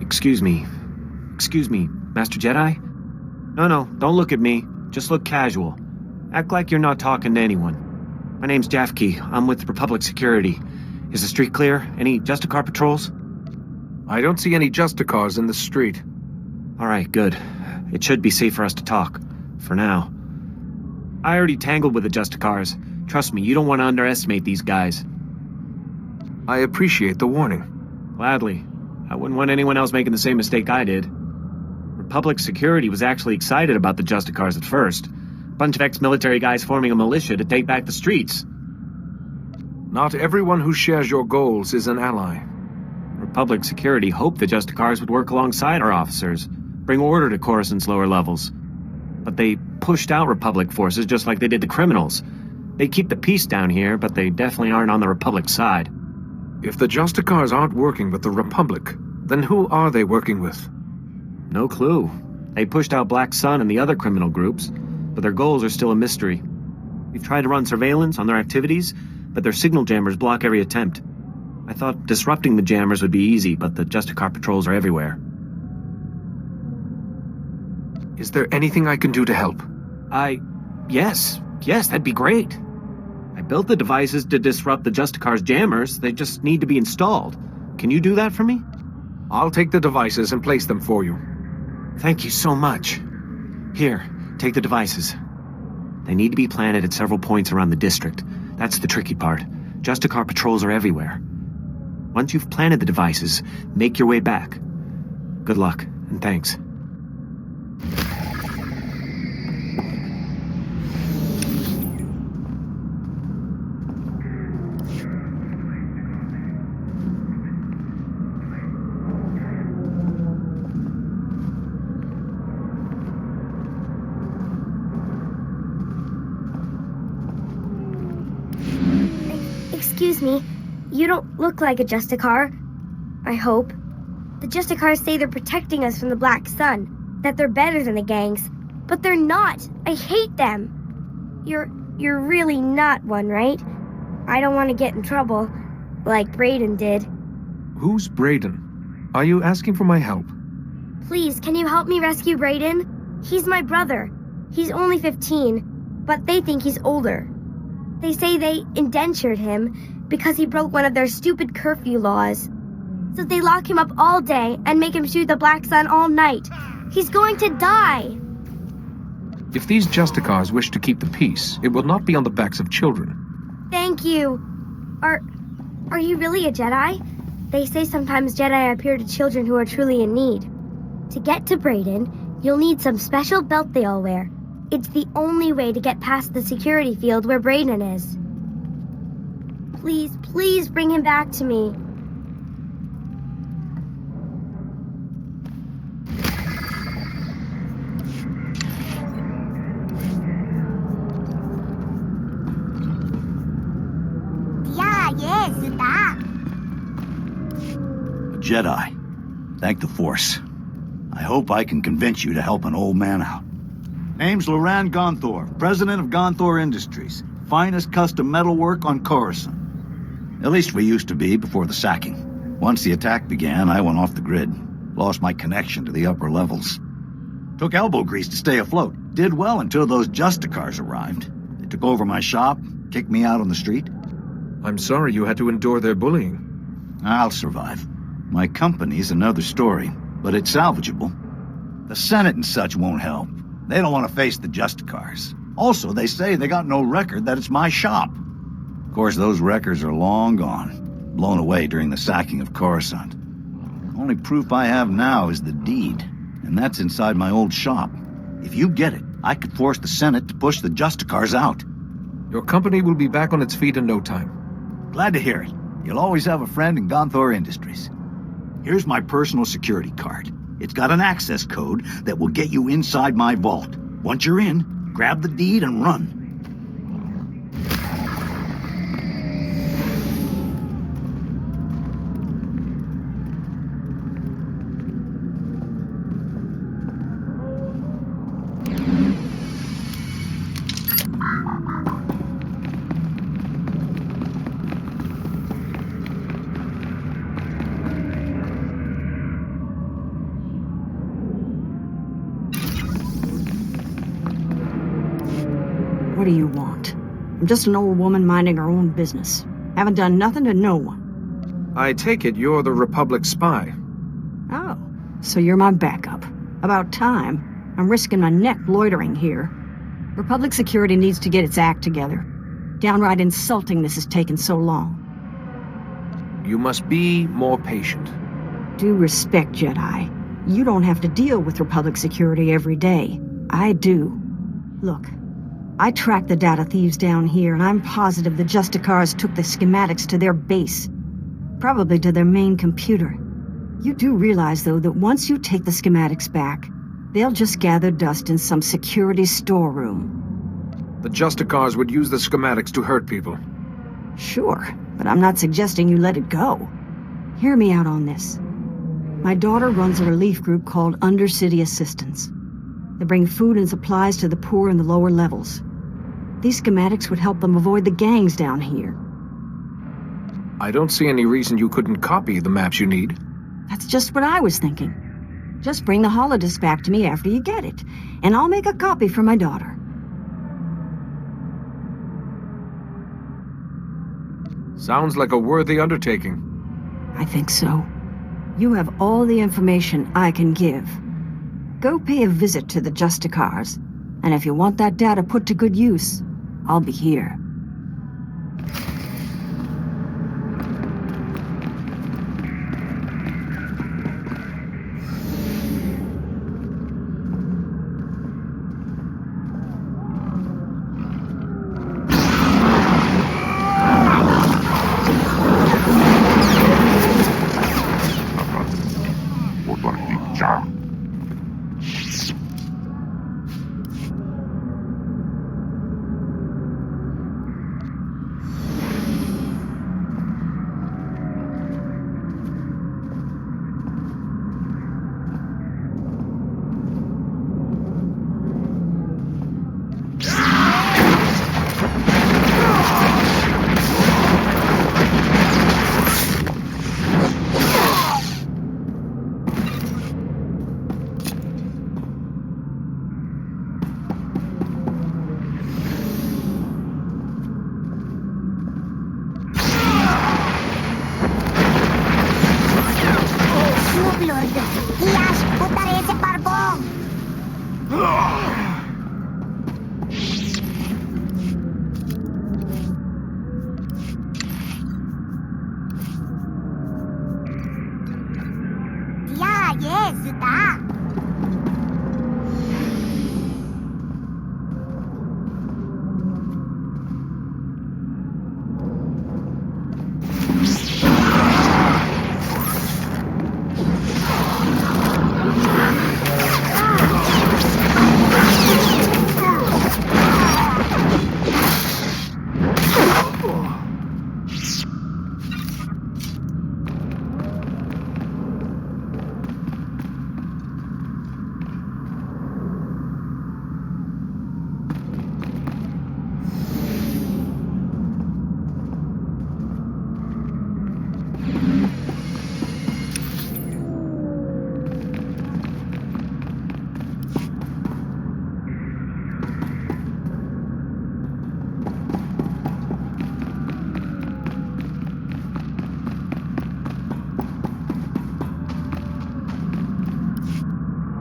Excuse me. Excuse me, Master Jedi? No, don't look at me. Just look casual. Act like you're not talking to anyone. My name's Jafke. I'm with Republic Security. Is the street clear? Any Justicar patrols? I don't see any Justicars in the street. Alright, good. It should be safe for us to talk. For now. I already tangled with the Justicars. Trust me, you don't want to underestimate these guys. I appreciate the warning. Gladly. I wouldn't want anyone else making the same mistake I did. Republic Security was actually excited about the Justicars at first. A bunch of ex-military guys forming a militia to take back the streets. Not everyone who shares your goals is an ally. Republic Security hoped the Justicars would work alongside our officers, bring order to Coruscant's lower levels. But they pushed out Republic forces just like they did the criminals. They keep the peace down here, but they definitely aren't on the Republic side. If the Justicars aren't working with the Republic, then who are they working with? No clue. They pushed out Black Sun and the other criminal groups, but their goals are still a mystery. We've tried to run surveillance on their activities, but their signal jammers block every attempt. I thought disrupting the jammers would be easy, but the Justicar patrols are everywhere. Is there anything I can do to help? Yes, that'd be great. I built the devices to disrupt the Justicar's jammers. They just need to be installed. Can you do that for me? I'll take the devices and place them for you. Thank you so much. Here, take the devices. They need to be planted at several points around the district. That's the tricky part. Justicar patrols are everywhere. Once you've planted the devices, make your way back. Good luck, and thanks. Excuse me, you don't look like a Justicar. I hope. The Justicars say they're protecting us from the Black Sun, that they're better than the gangs, but they're not. I hate them. You're really not one, right? I don't want to get in trouble, like Brayden did. Who's Brayden? Are you asking for my help? Please, can you help me rescue Brayden? He's my brother. He's only 15, but they think he's older. They say they indentured him because he broke one of their stupid curfew laws. So they lock him up all day and make him shoot the Black Sun all night. He's going to die. If these Justicars wish to keep the peace, it will not be on the backs of children. Thank you. Are you really a Jedi? They say sometimes Jedi appear to children who are truly in need. To get to Brayden, you'll need some special belt they all wear. It's the only way to get past the security field where Brayden is. Please bring him back to me. Jedi. Thank the Force. I hope I can convince you to help an old man out. Name's Loran Gonthor, president of Gonthor Industries. Finest custom metalwork on Coruscant. At least we used to be before the sacking. Once the attack began, I went off the grid. Lost my connection to the upper levels. Took elbow grease to stay afloat. Did well until those Justicars arrived. They took over my shop, kicked me out on the street. I'm sorry you had to endure their bullying. I'll survive. My company's another story, but it's salvageable. The Senate and such won't help. They don't want to face the Justicars. Also, they say they got no record that it's my shop. Of course, those records are long gone, blown away during the sacking of Coruscant. Only proof I have now is the deed, and that's inside my old shop. If you get it, I could force the Senate to push the Justicars out. Your company will be back on its feet in no time. Glad to hear it. You'll always have a friend in Gonthor Industries. Here's my personal security card. It's got an access code that will get you inside my vault. Once you're in, grab the deed and run. What do you want? I'm just an old woman minding her own business. Haven't done nothing to no one. I take it you're the Republic spy. Oh, so you're my backup. About time. I'm risking my neck loitering here. Republic security needs to get its act together. Downright insulting this has taken so long. You must be more patient. Due respect, Jedi. You don't have to deal with Republic security every day. I do. Look, I tracked the data thieves down here, and I'm positive the Justicars took the schematics to their base. Probably to their main computer. You do realize, though, that once you take the schematics back, they'll just gather dust in some security storeroom. The Justicars would use the schematics to hurt people. Sure, but I'm not suggesting you let it go. Hear me out on this. My daughter runs a relief group called Undercity Assistance. They bring food and supplies to the poor in the lower levels. These schematics would help them avoid the gangs down here. I don't see any reason you couldn't copy the maps you need. That's just what I was thinking. Just bring the holodisc back to me after you get it, and I'll make a copy for my daughter. Sounds like a worthy undertaking. I think so. You have all the information I can give. Go pay a visit to the Justicars, and if you want that data put to good use, I'll be here.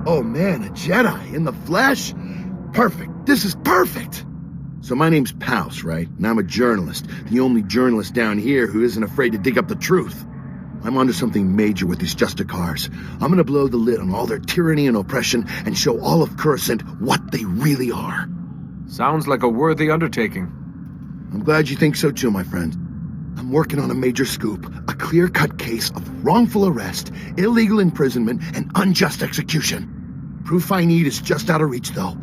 Oh man, a Jedi in the flesh? Perfect. This is perfect. So my name's Paus, right? And I'm a journalist. The only journalist down here who isn't afraid to dig up the truth. I'm onto something major with these Justicars. I'm gonna blow the lid on all their tyranny and oppression and show all of Coruscant what they really are. Sounds like a worthy undertaking. I'm glad you think so too, my friend. I'm working on a major scoop, a clear-cut case of wrongful arrest, illegal imprisonment, and unjust execution. Proof I need is just out of reach, though.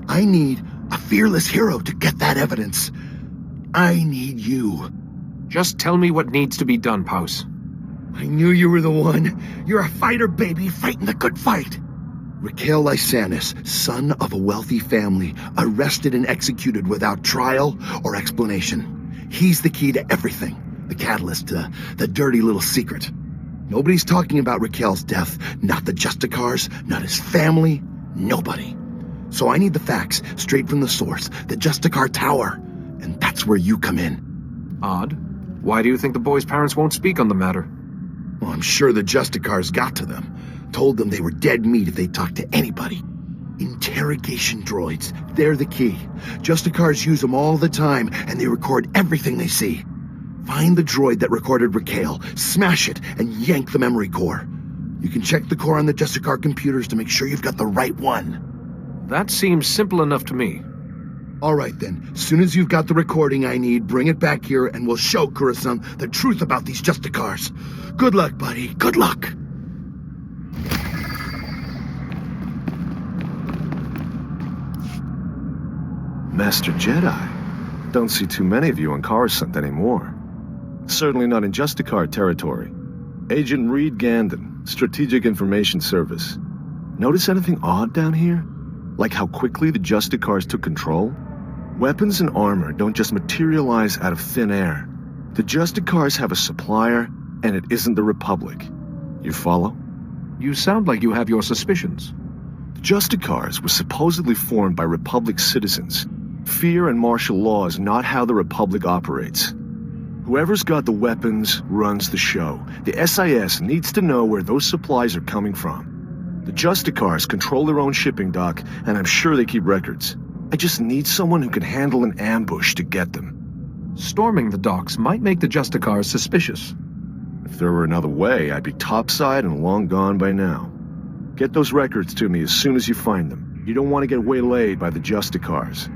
I need a fearless hero to get that evidence. I need you. Just tell me what needs to be done, Paus. I knew you were the one. You're a fighter, baby, fighting the good fight. Raquel Lysanis, son of a wealthy family, arrested and executed without trial or explanation. He's the key to everything. The catalyst to the dirty little secret. Nobody's talking about Raquel's death. Not the Justicars, not his family, nobody. So I need the facts straight from the source, the Justicar Tower. And that's where you come in. Odd. Why do you think the boys' parents won't speak on the matter? Well, I'm sure the Justicars got to them. Told them they were dead meat if they talked to anybody. Interrogation droids. They're the key. Justicars use them all the time, and they record everything they see. Find the droid that recorded Raquel, smash it, and yank the memory core. You can check the core on the Justicar computers to make sure you've got the right one. That seems simple enough to me. All right, then. As soon as you've got the recording I need, bring it back here, and we'll show Coruscant the truth about these Justicars. Good luck, buddy. Good luck. Master Jedi. Don't see too many of you on Coruscant anymore. Certainly not in Justicar territory. Agent Reed Gandon, Strategic Information Service. Notice anything odd down here? Like how quickly the Justicars took control? Weapons and armor don't just materialize out of thin air. The Justicars have a supplier, and it isn't the Republic. You follow? You sound like you have your suspicions. The Justicars were supposedly formed by Republic citizens. Fear and martial law is not how the Republic operates. Whoever's got the weapons runs the show. The SIS needs to know where those supplies are coming from. The Justicars control their own shipping dock, and I'm sure they keep records. I just need someone who can handle an ambush to get them. Storming the docks might make the Justicars suspicious. If there were another way, I'd be topside and long gone by now. Get those records to me as soon as you find them. You don't want to get waylaid by the Justicars.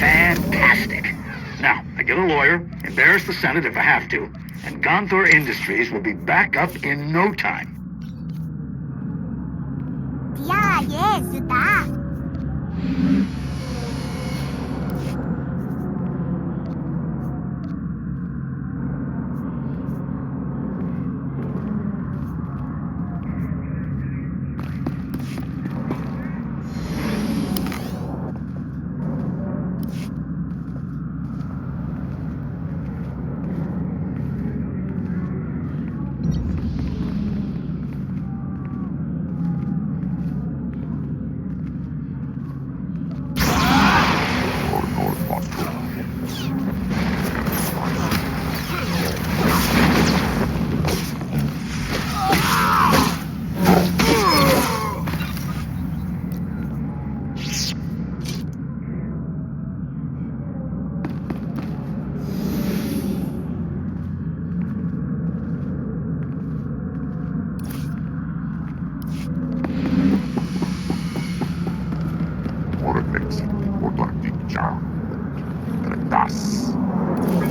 Fantastic. Now, I get a lawyer, embarrass the Senate if I have to, and Gonthor Industries will be back up in no time. Yeah, yes, da.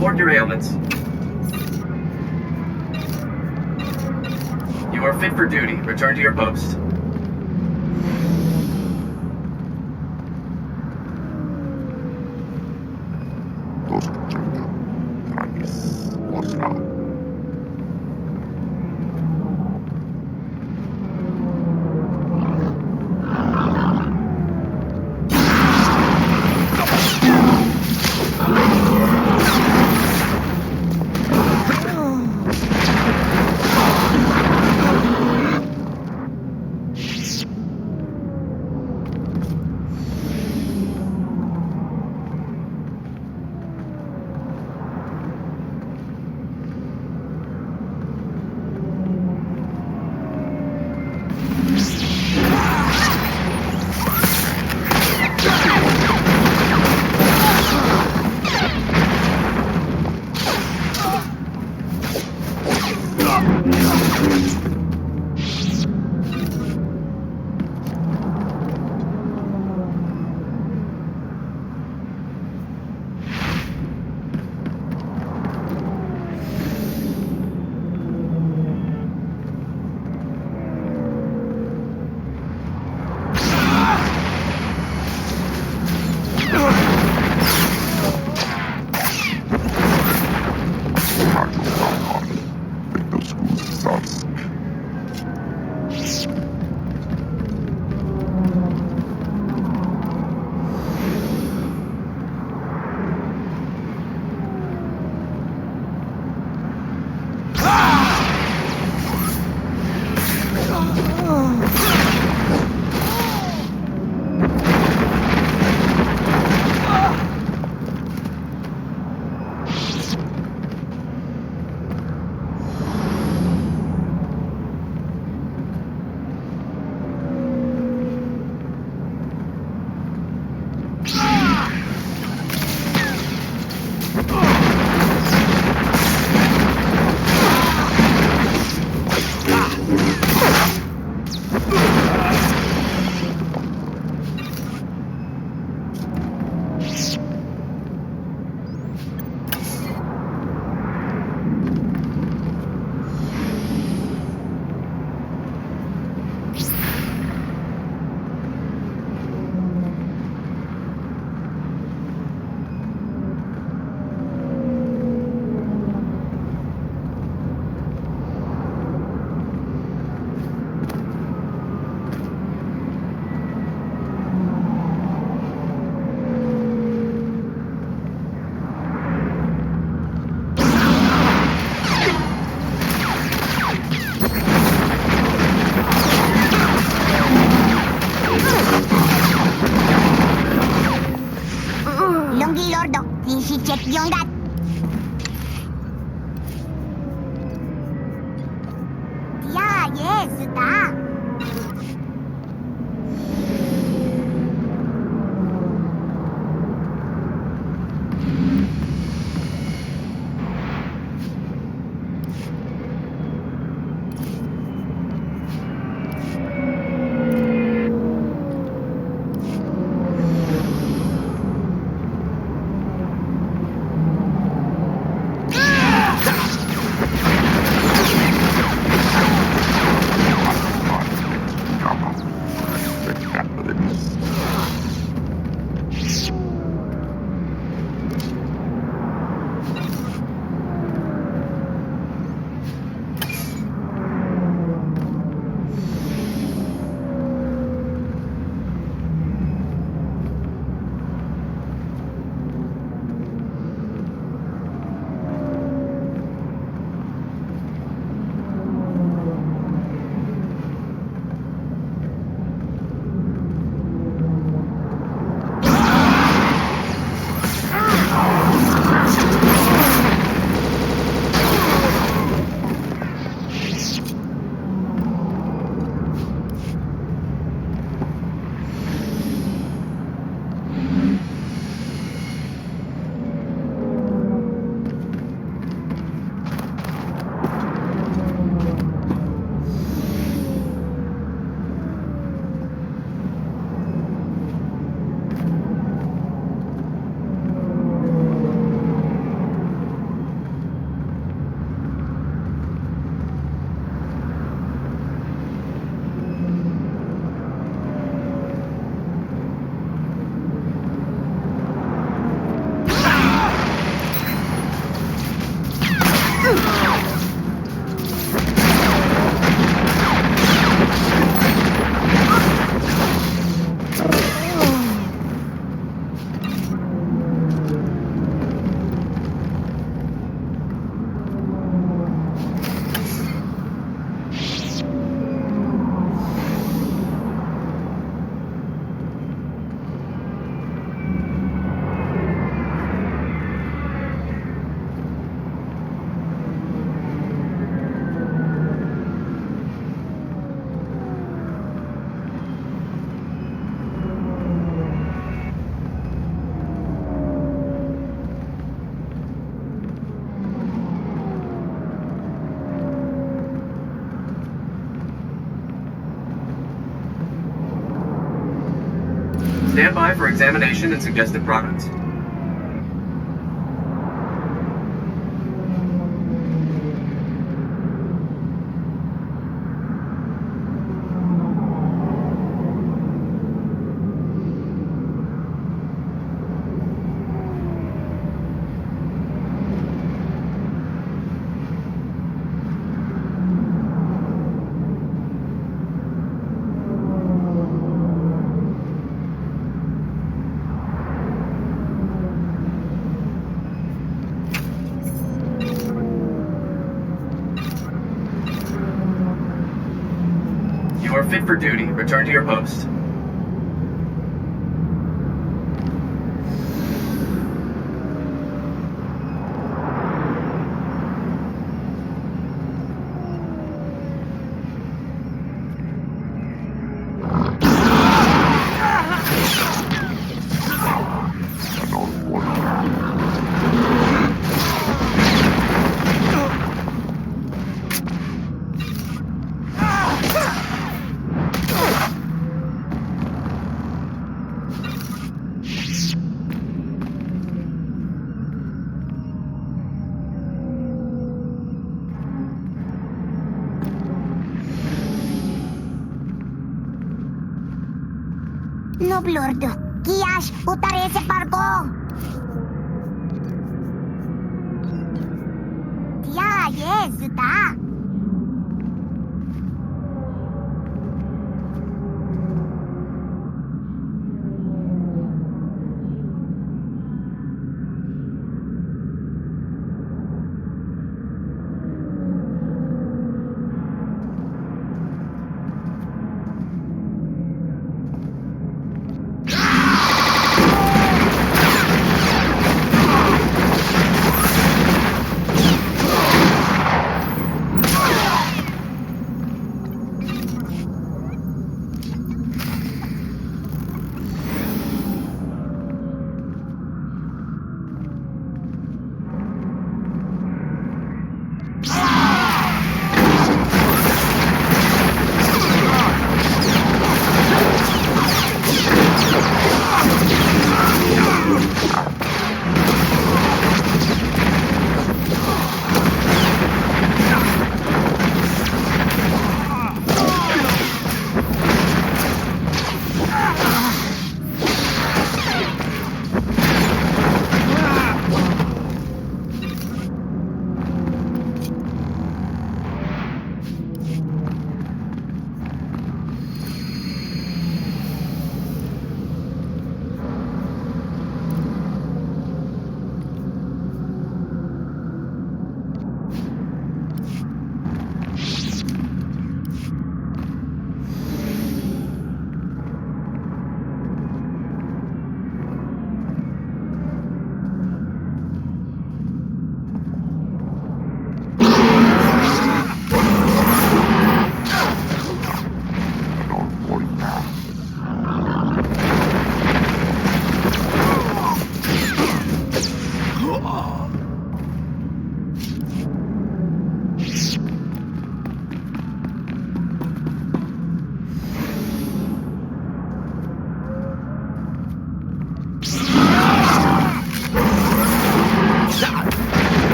report your ailments. You are fit for duty. Return to your post. Stand by for examination and suggested products. You are fit for duty. Return to your post. Noblurdu, Kiash, utarese pargo! Tia, yes, ta.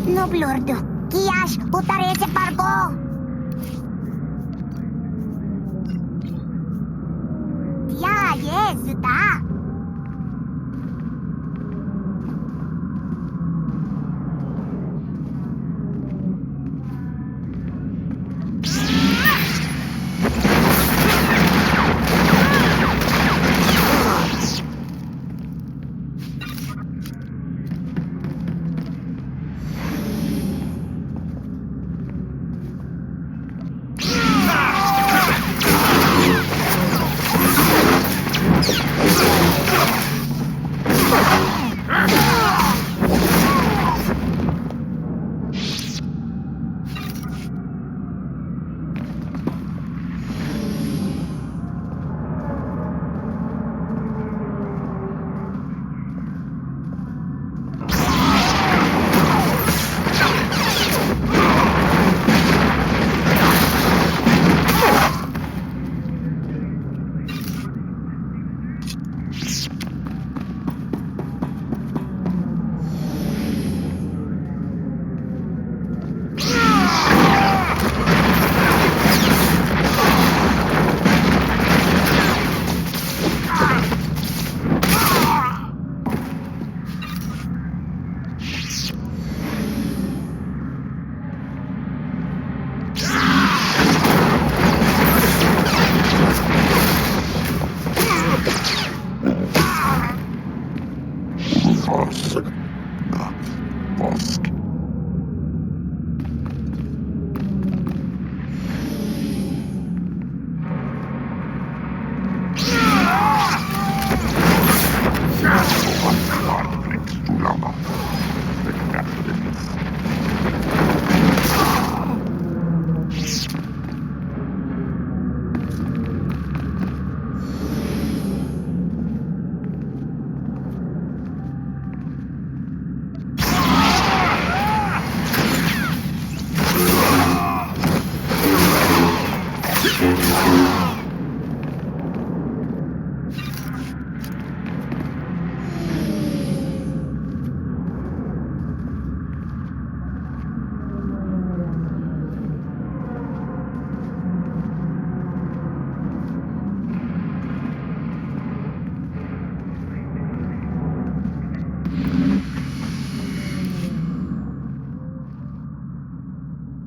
No blurdo. Kiash utare se parko. Ya, yes, da.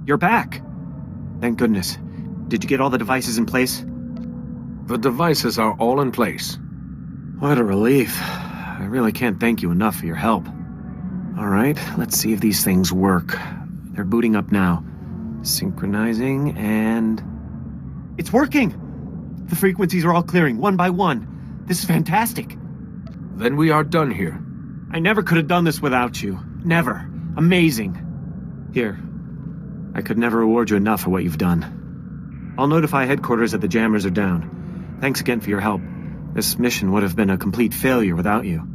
You're back! Thank goodness. Did you get all the devices in place? The devices are all in place. What a relief. I really can't thank you enough for your help. Alright, let's see if these things work. They're booting up now. Synchronizing, and... It's working! The frequencies are all clearing, one by one. This is fantastic. Then we are done here. I never could have done this without you. Never. Amazing. Here. I could never reward you enough for what you've done. I'll notify headquarters that the jammers are down. Thanks again for your help. This mission would have been a complete failure without you.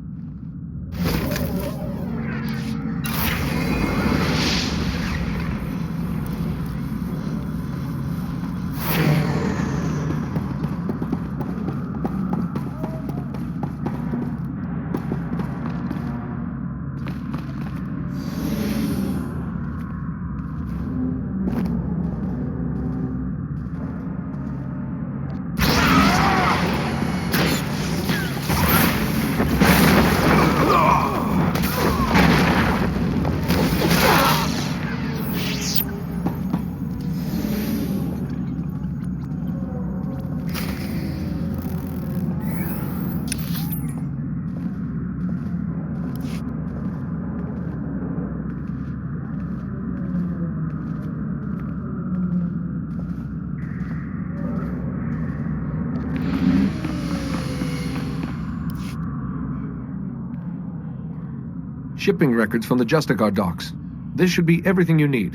Shipping records from the Justicar docks. This should be everything you need.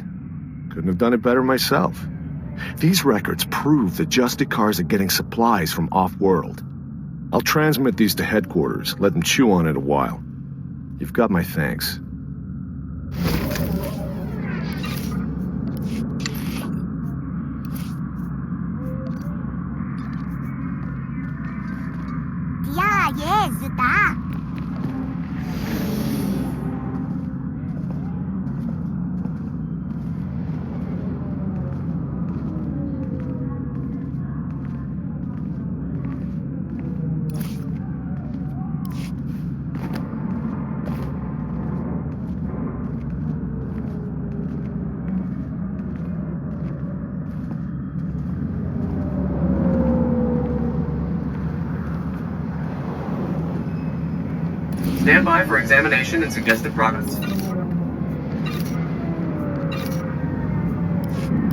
Couldn't have done it better myself. These records prove that Justicars are getting supplies from off-world. I'll transmit these to headquarters, let them chew on it a while. You've got my thanks. Yeah, yes, da. Stand by for examination and suggested progress.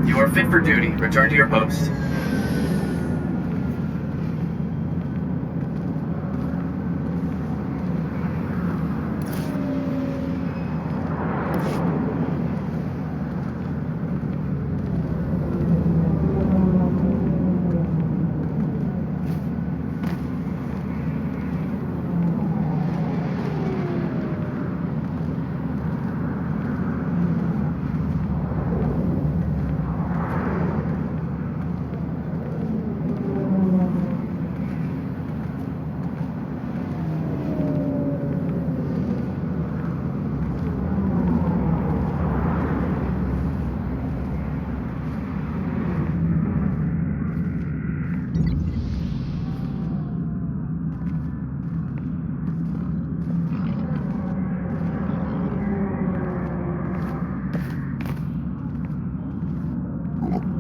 You are fit for duty. Return to your post.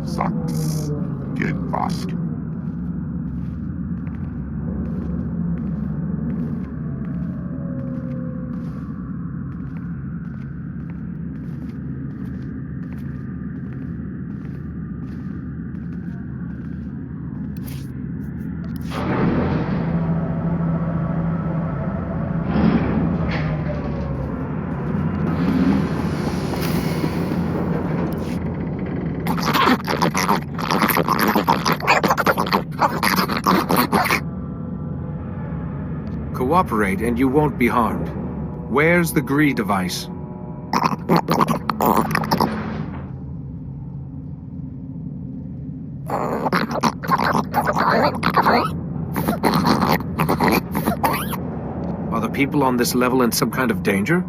Sucks. Get fast. Cooperate and you won't be harmed. Where's the GRE device? Are the people on this level in some kind of danger?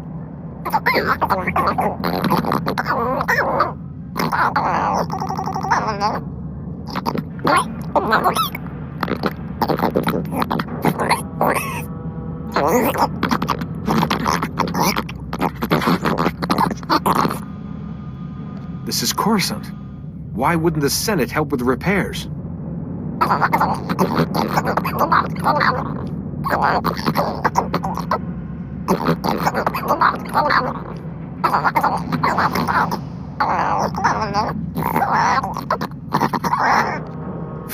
This is Coruscant. Why wouldn't the Senate help with repairs?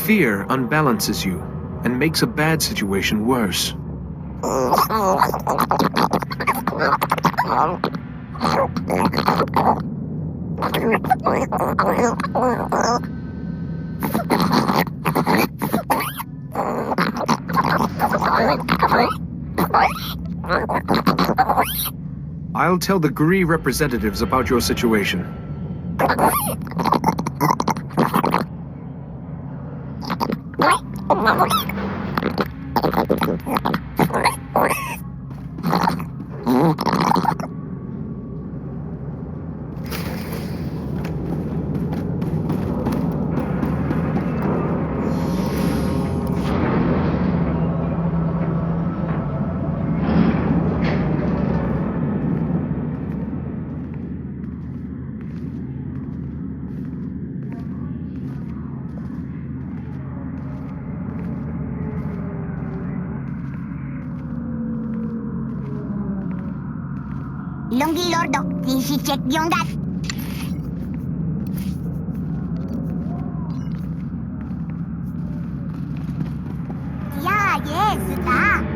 Fear unbalances you and makes a bad situation worse. I'll tell the GRE representatives about your situation. Lungi Lordo, please check beyond that. Yeah, yes, da.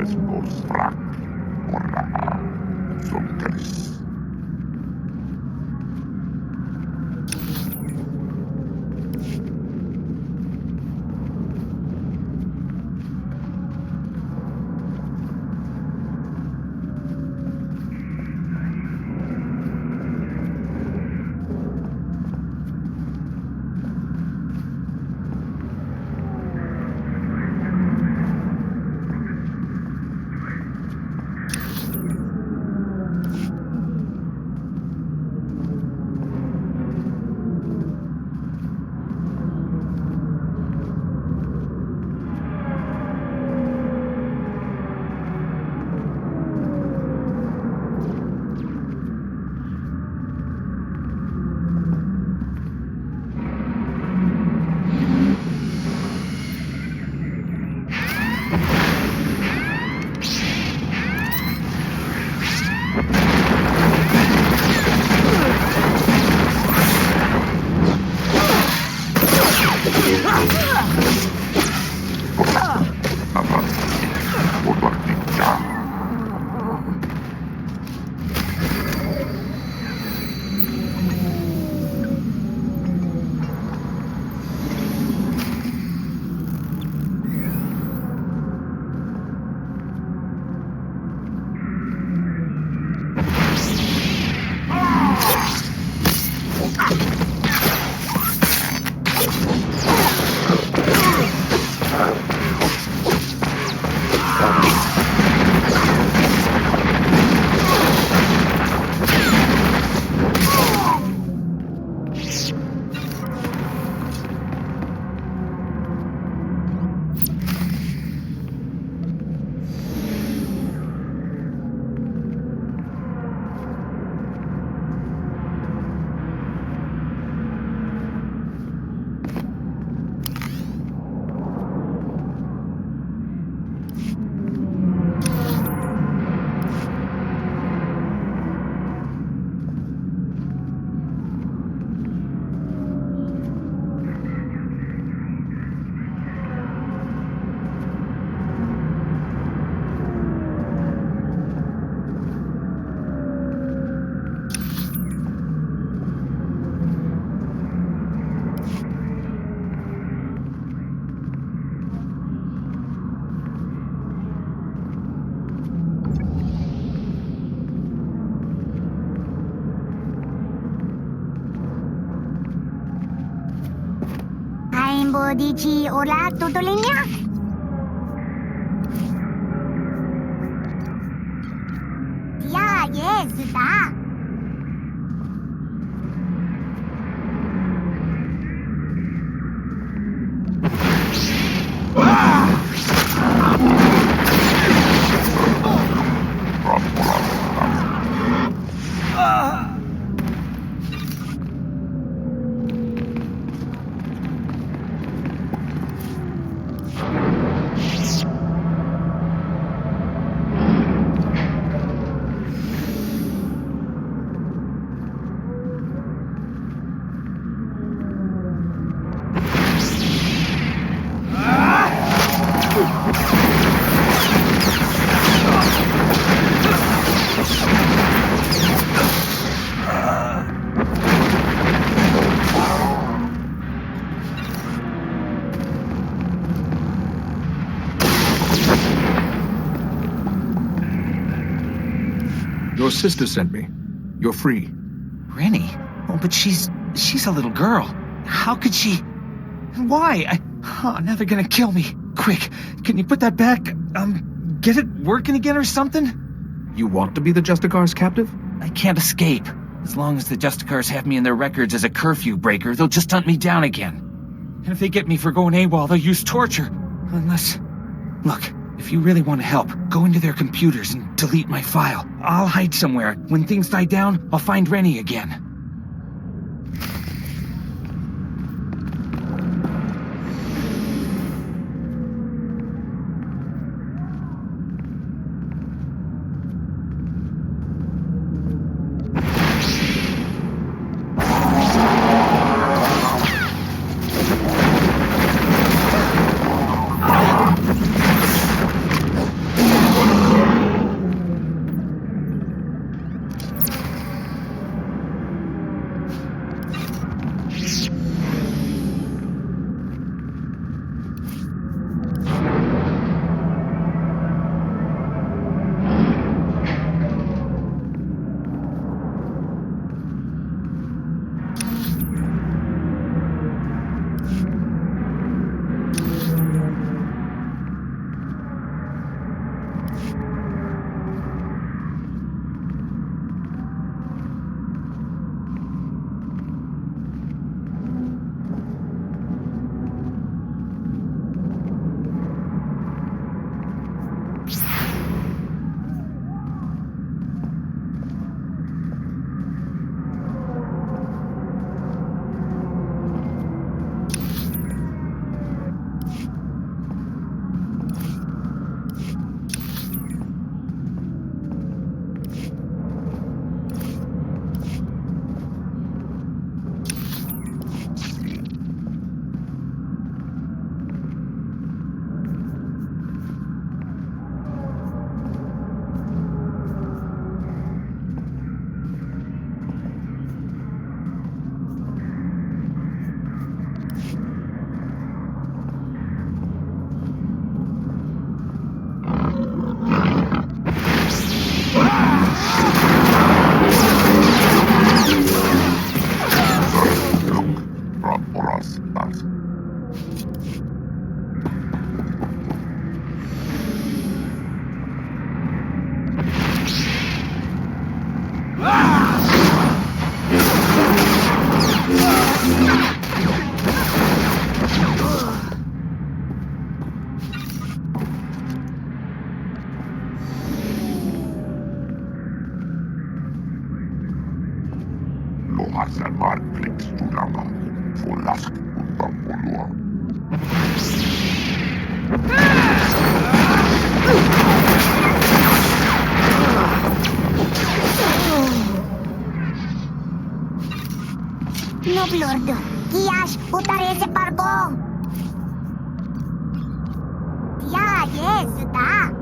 Escos Frank. Oraha. Zonkaris. Dici ora tutulingnya? Ya, yes, da. Your sister sent me. You're free. Rennie? Oh, but she's a little girl. How could she... Why? Now they're gonna kill me. Quick, can you put that back? Get it working again or something? You want to be the Justicar's captive? I can't escape. As long as the Justicars have me in their records as a curfew breaker, they'll just hunt me down again. And if they get me for going AWOL, they'll use torture. Unless... Look, if you really want to help, go into their computers and delete my file. I'll hide somewhere. When things die down, I'll find Rennie again. Noblord, kiash utarese parbo. Yeah, yes, da.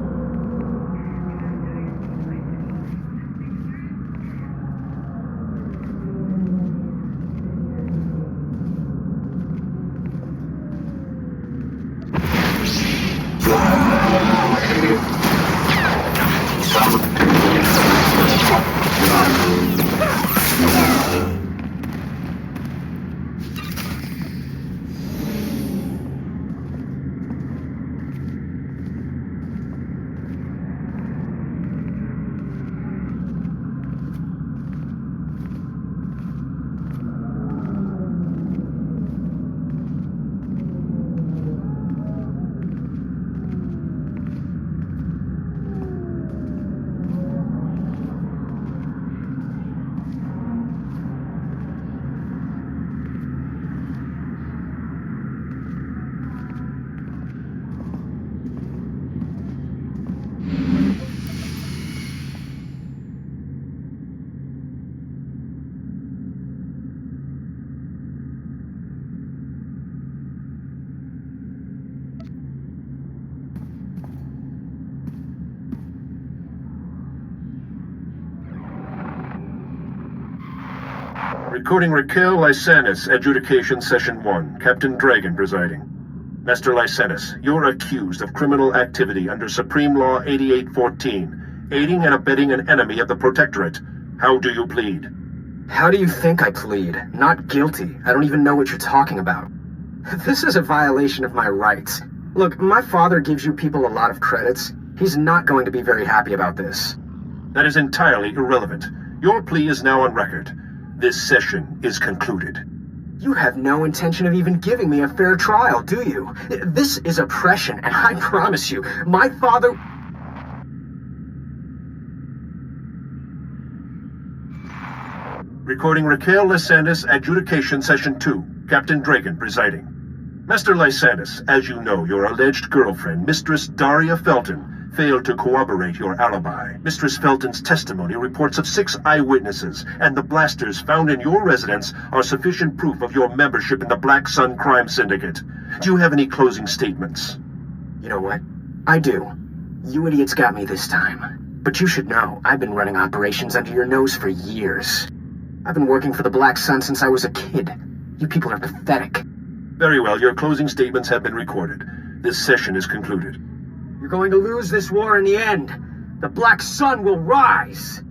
Recording Raquel Lysanis, Adjudication Session 1. Captain Dragon presiding. Master Lysanis, you're accused of criminal activity under Supreme Law 8814, aiding and abetting an enemy of the Protectorate. How do you plead? How do you think I plead? Not guilty. I don't even know what you're talking about. This is a violation of my rights. Look, my father gives you people a lot of credits. He's not going to be very happy about this. That is entirely irrelevant. Your plea is now on record. This session is concluded. You have no intention of even giving me a fair trial, do you? This is oppression, and I promise you, my father... Recording Raquel Lysanis, Adjudication Session 2. Captain Dragon presiding. Master Lysanis, as you know, your alleged girlfriend, Mistress Daria Felton, failed to corroborate your alibi. Mistress Felton's testimony reports of 6 eyewitnesses, and the blasters found in your residence are sufficient proof of your membership in the Black Sun Crime Syndicate. Do you have any closing statements? You know what? I do. You idiots got me this time. But you should know, I've been running operations under your nose for years. I've been working for the Black Sun since I was a kid. You people are pathetic. Very well, your closing statements have been recorded. This session is concluded. You're going to lose this war in the end. The Black Sun will rise.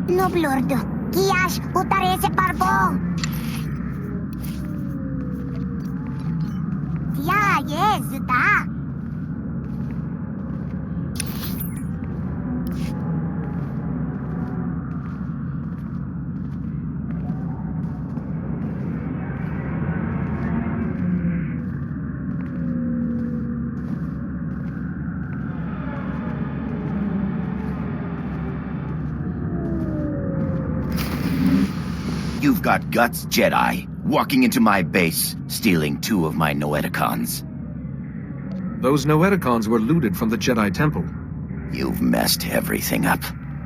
Noblord, kiash utarese parbo. Yeah, yes, da. You've got guts, Jedi. walking into my base, stealing 2 of my Noeticons. Those Noeticons were looted from the Jedi Temple. You've messed everything up.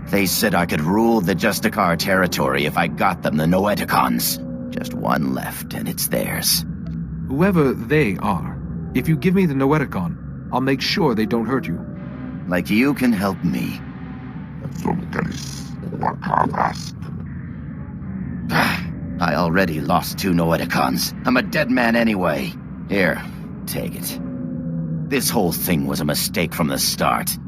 They said I could rule the Justicar territory if I got them the Noeticons. Just one left, and it's theirs. Whoever they are, if you give me the Noeticon, I'll make sure they don't hurt you. Like you can help me. I already lost 2 Noeticons. I'm a dead man anyway. Here, take it. This whole thing was a mistake from the start.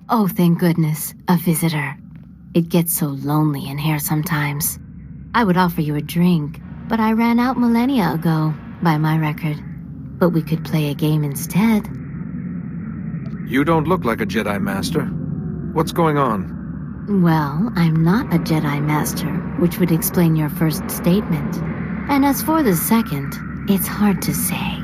Oh, thank goodness, a visitor. It gets so lonely in here sometimes. I would offer you a drink, but I ran out millennia ago, by my record. But we could play a game instead. You don't look like a Jedi Master. What's going on? Well, I'm not a Jedi Master, which would explain your first statement. And as for the second, it's hard to say.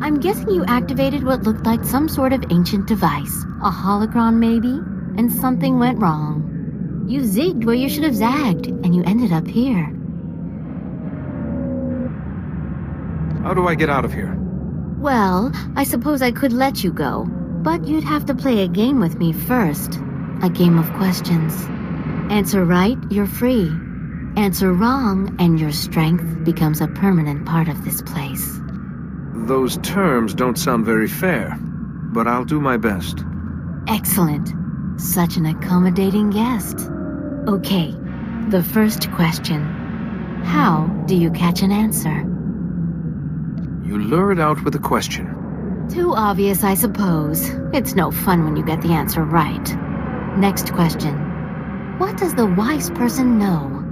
I'm guessing you activated what looked like some sort of ancient device, a holocron maybe, and something went wrong. You zigged where you should have zagged, and you ended up here. How do I get out of here? Well, I suppose I could let you go, but you'd have to play a game with me first. A game of questions. Answer right, you're free. Answer wrong, and your strength becomes a permanent part of this place. Those terms don't sound very fair, but I'll do my best. Excellent. Such an accommodating guest. Okay, the first question. How do you catch an answer? You lure it out with a question. Too obvious, I suppose. It's no fun when you get the answer right. Next question. What does the wise person know?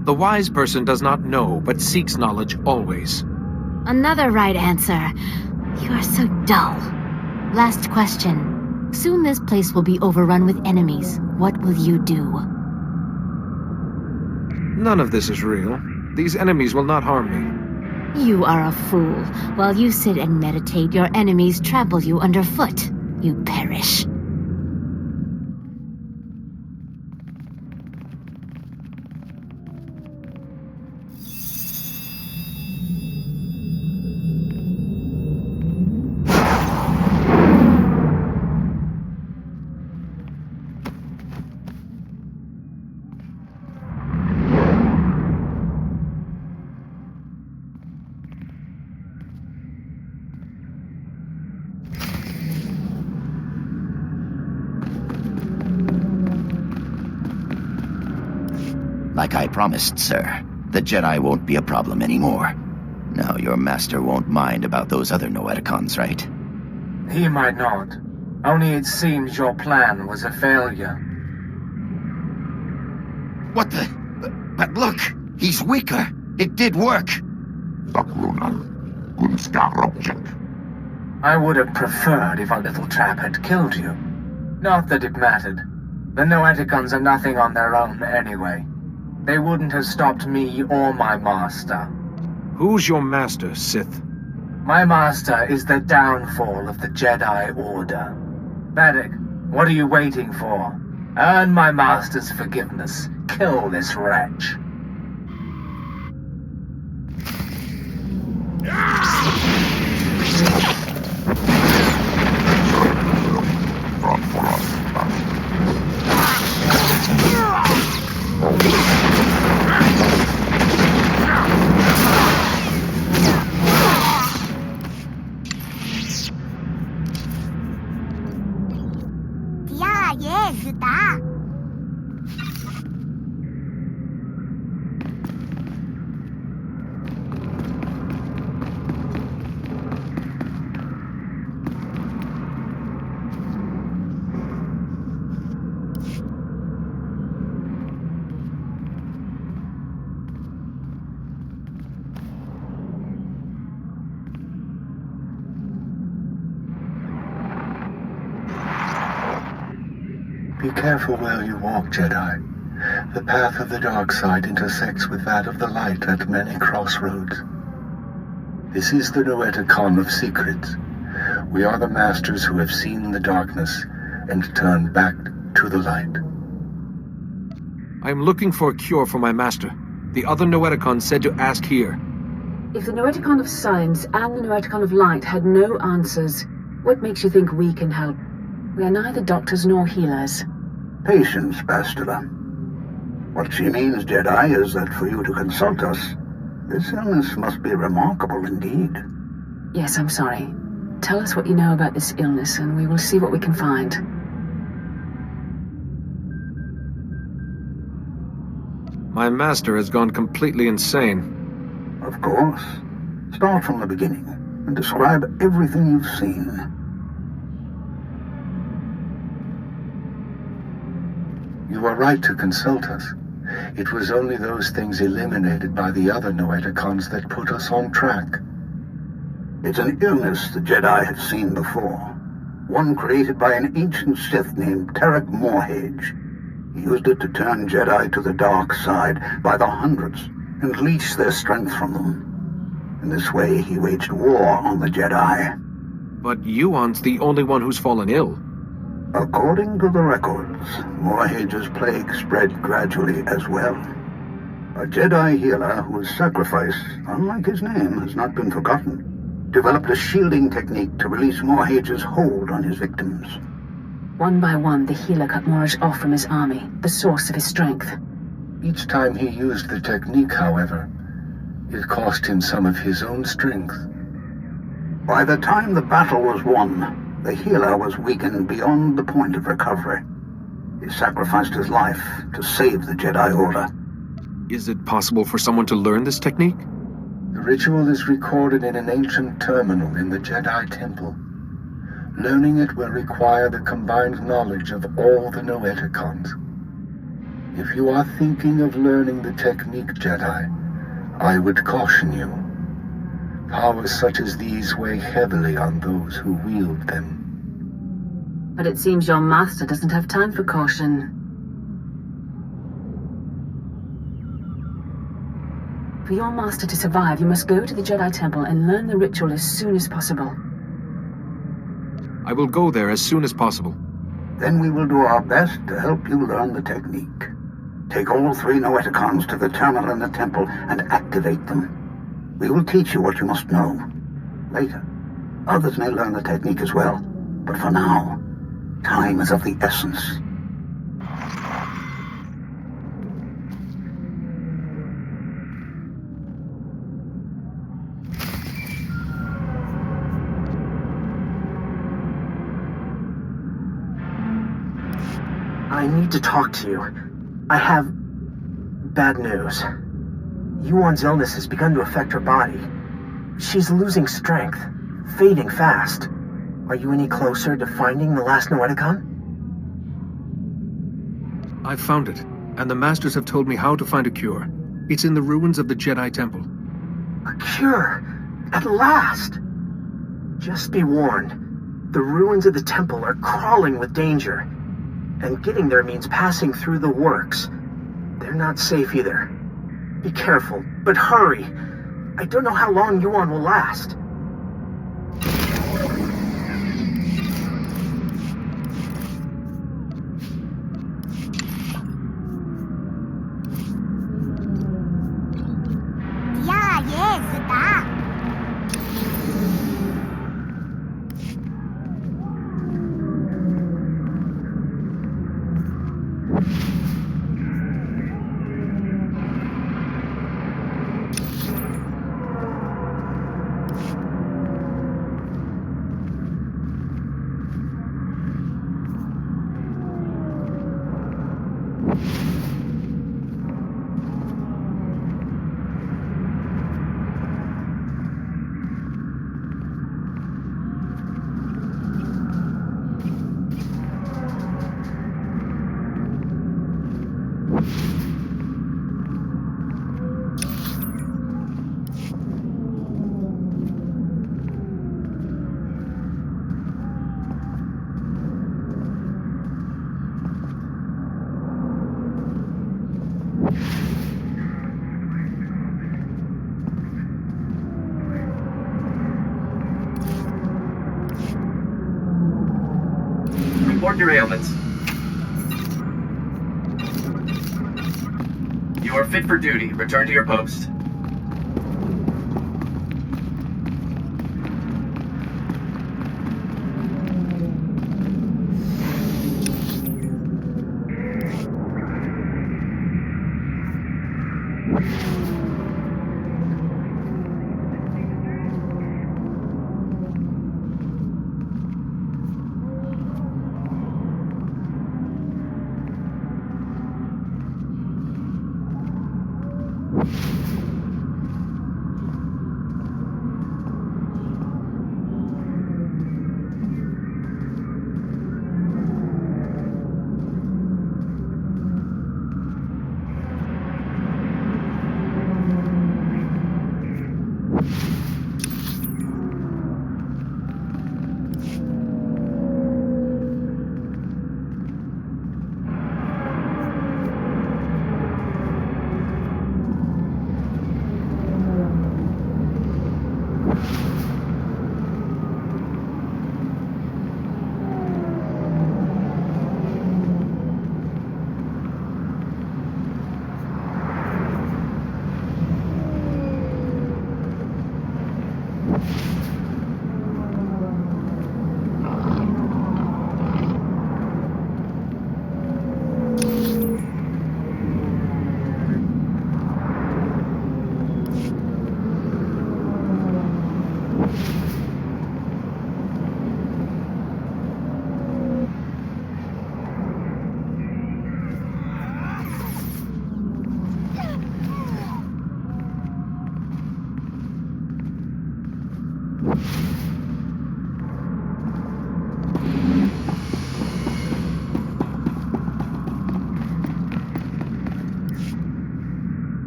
The wise person does not know, but seeks knowledge always. Another right answer. You are so dull. Last question. Soon this place will be overrun with enemies. What will you do? None of this is real. These enemies will not harm me. You are a fool. While you sit and meditate, your enemies trample you underfoot. You perish. Like I promised, sir, the Jedi won't be a problem anymore. Now your master won't mind about those other Noeticons, right? He might not. Only it seems your plan was a failure. What the? But look! He's weaker! It did work! I would have preferred if our little trap had killed you. Not that it mattered. The Noeticons are nothing on their own anyway. They wouldn't have stopped me or my master. Who's your master, Sith? My master is the downfall of the Jedi Order. Vadek, what are you waiting for? Earn my master's forgiveness. Kill this wretch. Be careful where you walk, Jedi. The path of the dark side intersects with that of the light at many crossroads. This is the Noeticon of secrets. We are the masters who have seen the darkness and turned back to the light. I am looking for a cure for my master. The other Noeticon said to ask here. If the Noeticon of science and the Noeticon of light had no answers, what makes you think we can help? We are neither doctors nor healers. Patience, Bastila. What she means, Jedi, is that for you to consult us, this illness must be remarkable indeed. Yes, I'm sorry. Tell us what you know about this illness, and we will see what we can find. My master has gone completely insane. Of course. Start from the beginning and describe everything you've seen. You are right to consult us. It was only those things eliminated by the other Noeticons that put us on track. It's an illness the Jedi have seen before. One created by an ancient Sith named Tarek Morhage. He used it to turn Jedi to the dark side by the hundreds and leech their strength from them. In this way, he waged war on the Jedi. But Yuan's the only one who's fallen ill. According to the records, Morhage's plague spread gradually as well. A Jedi healer whose sacrifice, unlike his name, has not been forgotten, developed a shielding technique to release Morhage's hold on his victims. One by one, the healer cut Morhage off from his army, the source of his strength. Each time he used the technique, however, it cost him some of his own strength. By the time the battle was won, the healer was weakened beyond the point of recovery. He sacrificed his life to save the Jedi Order. Is it possible for someone to learn this technique? The ritual is recorded in an ancient terminal in the Jedi Temple. Learning it will require the combined knowledge of all the Noeticons. If you are thinking of learning the technique, Jedi, I would caution you. Powers such as these weigh heavily on those who wield them. But it seems your master doesn't have time for caution. For your master to survive, you must go to the Jedi Temple and learn the ritual as soon as possible. I will go there as soon as possible. Then we will do our best to help you learn the technique. Take all 3 Noeticons to the terminal in the temple and activate them. We will teach you what you must know. Later, others may learn the technique as well. But for now, time is of the essence. I need to talk to you. I have bad news. Yuan's illness has begun to affect her body. She's losing strength, fading fast. Are you any closer to finding the last Noeticon? I've found it, and the Masters have told me how to find a cure. It's in the ruins of the Jedi Temple. A cure! At last! Just be warned. The ruins of the temple are crawling with danger. And getting there means passing through the works. They're not safe either. Be careful, but hurry. I don't know how long Yuan will last. report your ailments. You are fit for duty. Return to your post.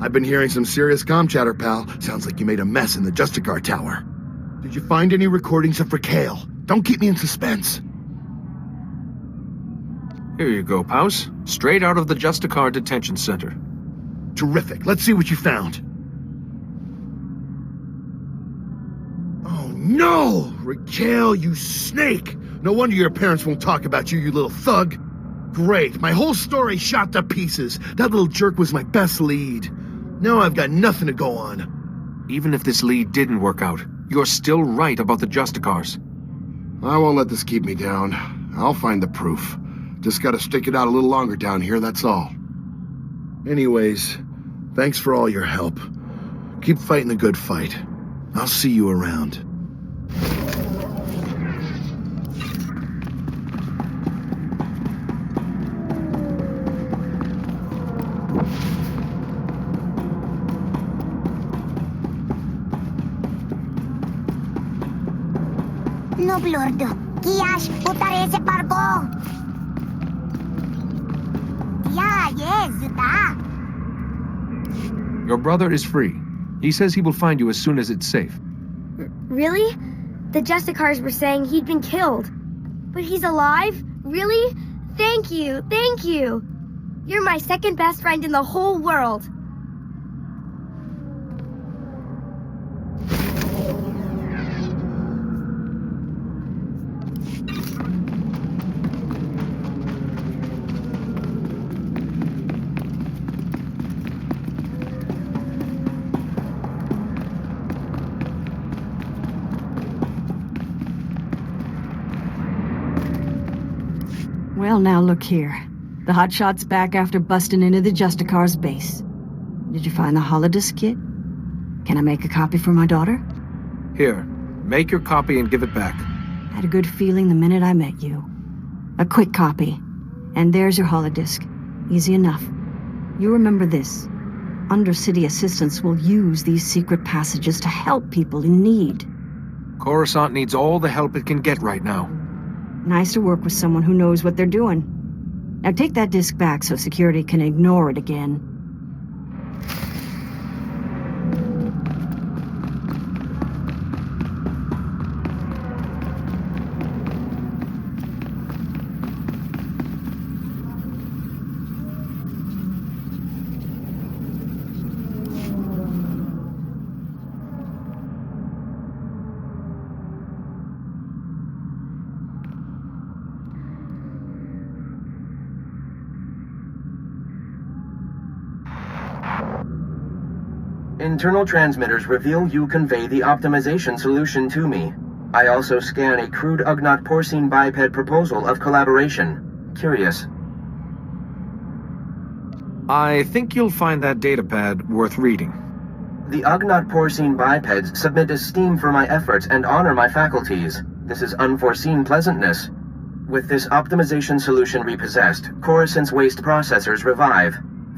I've been hearing some serious comm chatter, pal. Sounds like you made a mess in the Justicar Tower. Did you find any recordings of Raquel? Don't keep me in suspense. Here you go, Paus. Straight out of the Justicar Detention Center. Terrific. Let's see what you found. Oh, no! Raquel, you snake! No wonder your parents won't talk about you, you little thug. Great. My whole story shot to pieces. That little jerk was my best lead. Now I've got nothing to go on. Even if this lead didn't work out, you're still right about the Justicars. I won't let this keep me down. I'll find the proof. Just gotta stick it out a little longer down here, that's all. Anyways, thanks for all your help. Keep fighting the good fight. I'll see you around. No, Lordo. Kiash, utarese parbo. Yeah, yes, da. Your brother is free. He says he will find you as soon as it's safe. Really? The Justicars were saying he'd been killed. But he's alive? Really? Thank you, thank you. You're my second best friend in the whole world. Well, now look here. The hotshot's back after busting into the Justicar's base. Did you find the holodisc kit? Can I make a copy for my daughter? Here, make your copy and give it back. I had a good feeling the minute I met you. A quick copy. And there's your holodisc. Easy enough. You remember this. Undercity assistants will use these secret passages to help people in need. Coruscant needs all the help it can get right now. Nice to work with someone who knows what they're doing. Now take that disc back so security can ignore it again. Internal transmitters reveal you convey the optimization solution to me. I also scan a crude Ugnaught porcine biped proposal of collaboration. Curious. I think you'll find that datapad worth reading. The Ugnaught porcine bipeds submit esteem for my efforts and honor my faculties. This is unforeseen pleasantness. With this optimization solution repossessed, Coruscant's waste processors revive.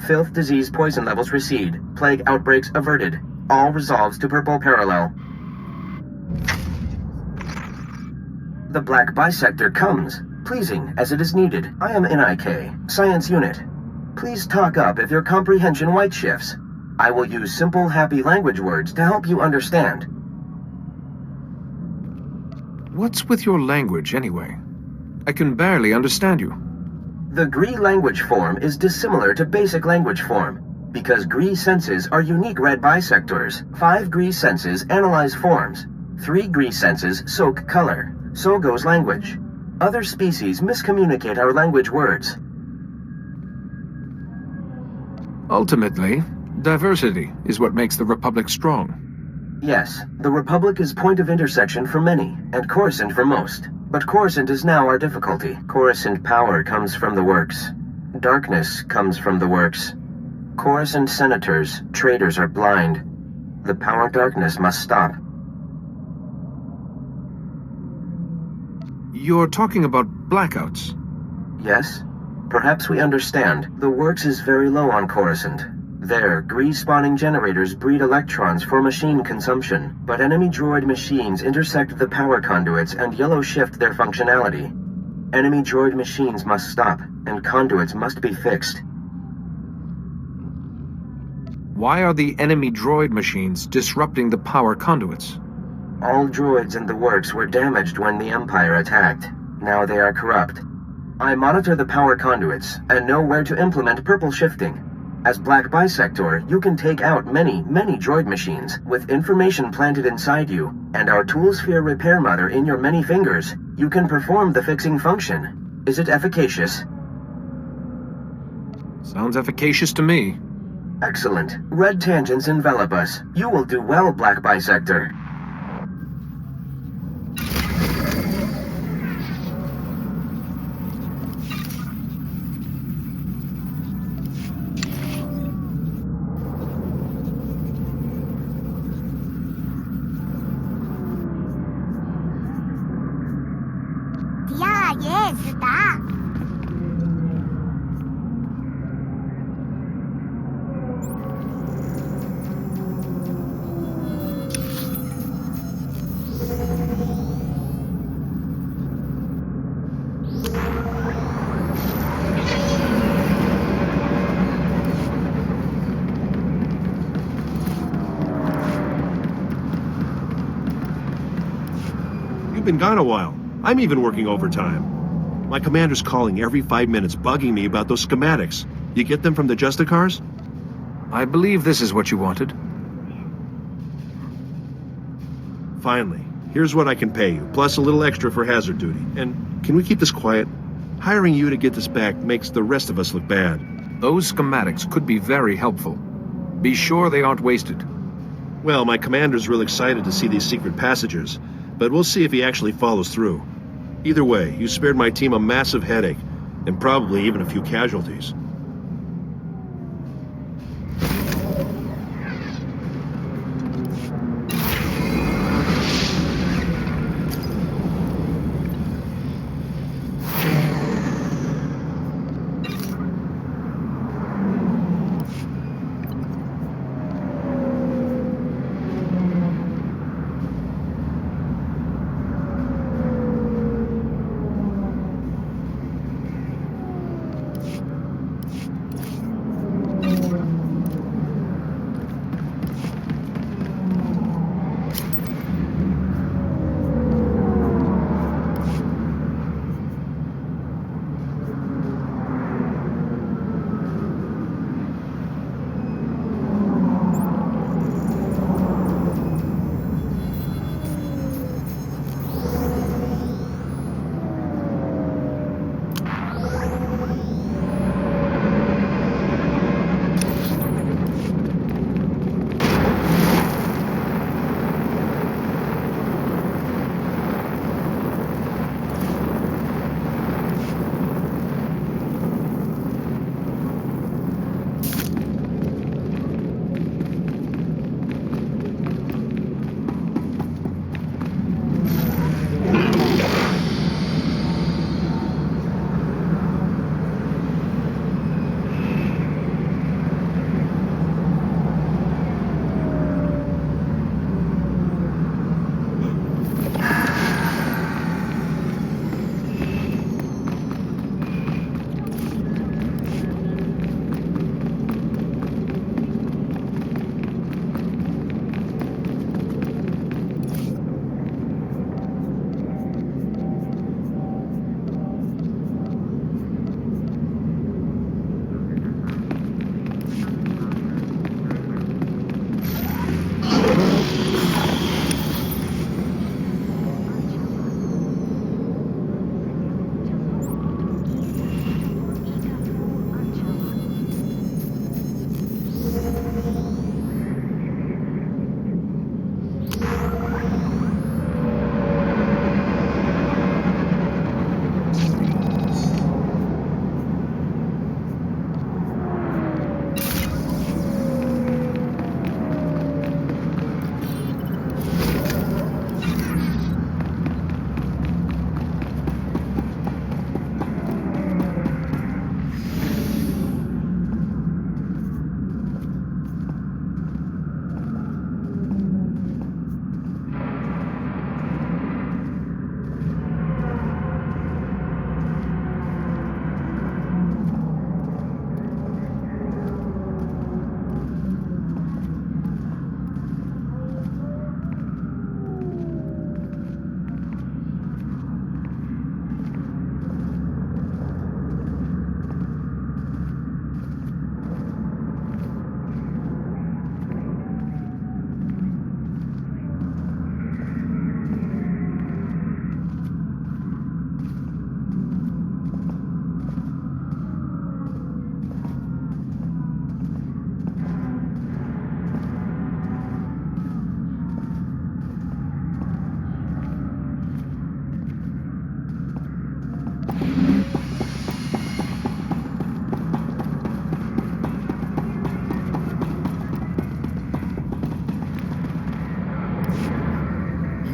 Filth, disease, poison levels recede. Plague outbreaks averted. All resolves to purple parallel. The black bisector comes, pleasing as it is needed. I am NIK, Science Unit. Please talk up if your comprehension white shifts. I will use simple, happy language words to help you understand. What's with your language, anyway? I can barely understand you. The Gree language form is dissimilar to basic language form, because Gree senses are unique red bisectors. 5 Gree senses analyze forms. 3 Gree senses soak color. So goes language. Other species miscommunicate our language words. Ultimately, diversity is what makes the Republic strong. Yes, the Republic is point of intersection for many, and Coruscant for most. But Coruscant is now our difficulty. Coruscant power comes from the works. Darkness comes from the works. Coruscant senators, traitors are blind. The power darkness must stop. You're talking about blackouts. Yes? Perhaps we understand. The works is very low on Coruscant. There, Gree-spawning generators breed electrons for machine consumption, but enemy droid machines intersect the power conduits and yellow shift their functionality. Enemy droid machines must stop, and conduits must be fixed. Why are the enemy droid machines disrupting the power conduits? All droids in the works were damaged when the Empire attacked. Now they are corrupt. I monitor the power conduits, and know where to implement purple shifting. As Black Bisector, you can take out many droid machines, with information planted inside you, and our Toolsphere repair mother in your many fingers. You can perform the fixing function. Is it efficacious? Sounds efficacious to me. Excellent. Red tangents envelop us. You will do well, Black Bisector. You've been gone a while. I'm even working overtime. My commander's calling every 5 minutes, bugging me about those schematics. You get them from the Justicars? I believe this is what you wanted. Finally. Here's what I can pay you, plus a little extra for hazard duty. And can we keep this quiet? Hiring you to get this back makes the rest of us look bad. Those schematics could be very helpful. Be sure they aren't wasted. Well, my commander's real excited to see these secret passages, but we'll see if he actually follows through. Either way, you spared my team a massive headache, and probably even a few casualties.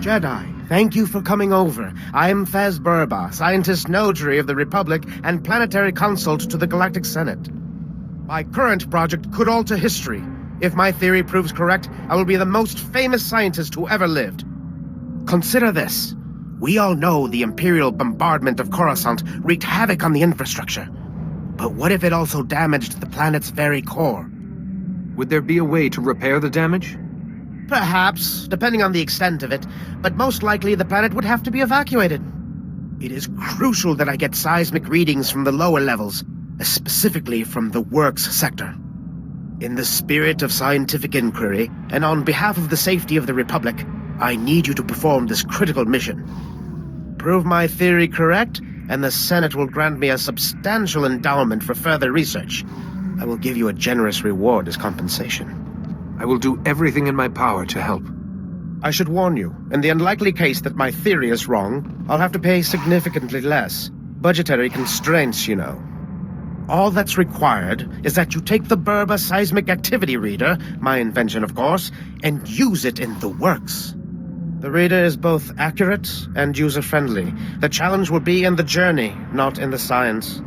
Jedi, thank you for coming over. I'm Fez Burba, scientist notary of the Republic and planetary consult to the Galactic Senate. My current project could alter history. If my theory proves correct, I will be the most famous scientist who ever lived. Consider this. We all know the Imperial bombardment of Coruscant wreaked havoc on the infrastructure. But what if it also damaged the planet's very core? Would there be a way to repair the damage? Perhaps, depending on the extent of it, but most likely the planet would have to be evacuated. It is crucial that I get seismic readings from the lower levels, specifically from the Works sector. In the spirit of scientific inquiry, and on behalf of the safety of the Republic, I need you to perform this critical mission. Prove my theory correct, and the Senate will grant me a substantial endowment for further research. I will give you a generous reward as compensation. I will do everything in my power to help. I should warn you, in the unlikely case that my theory is wrong, I'll have to pay significantly less. Budgetary constraints, you know. All that's required is that you take the Burba Seismic Activity Reader, my invention of course, and use it in the Works. The reader is both accurate and user-friendly. The challenge will be in the journey, not in the science.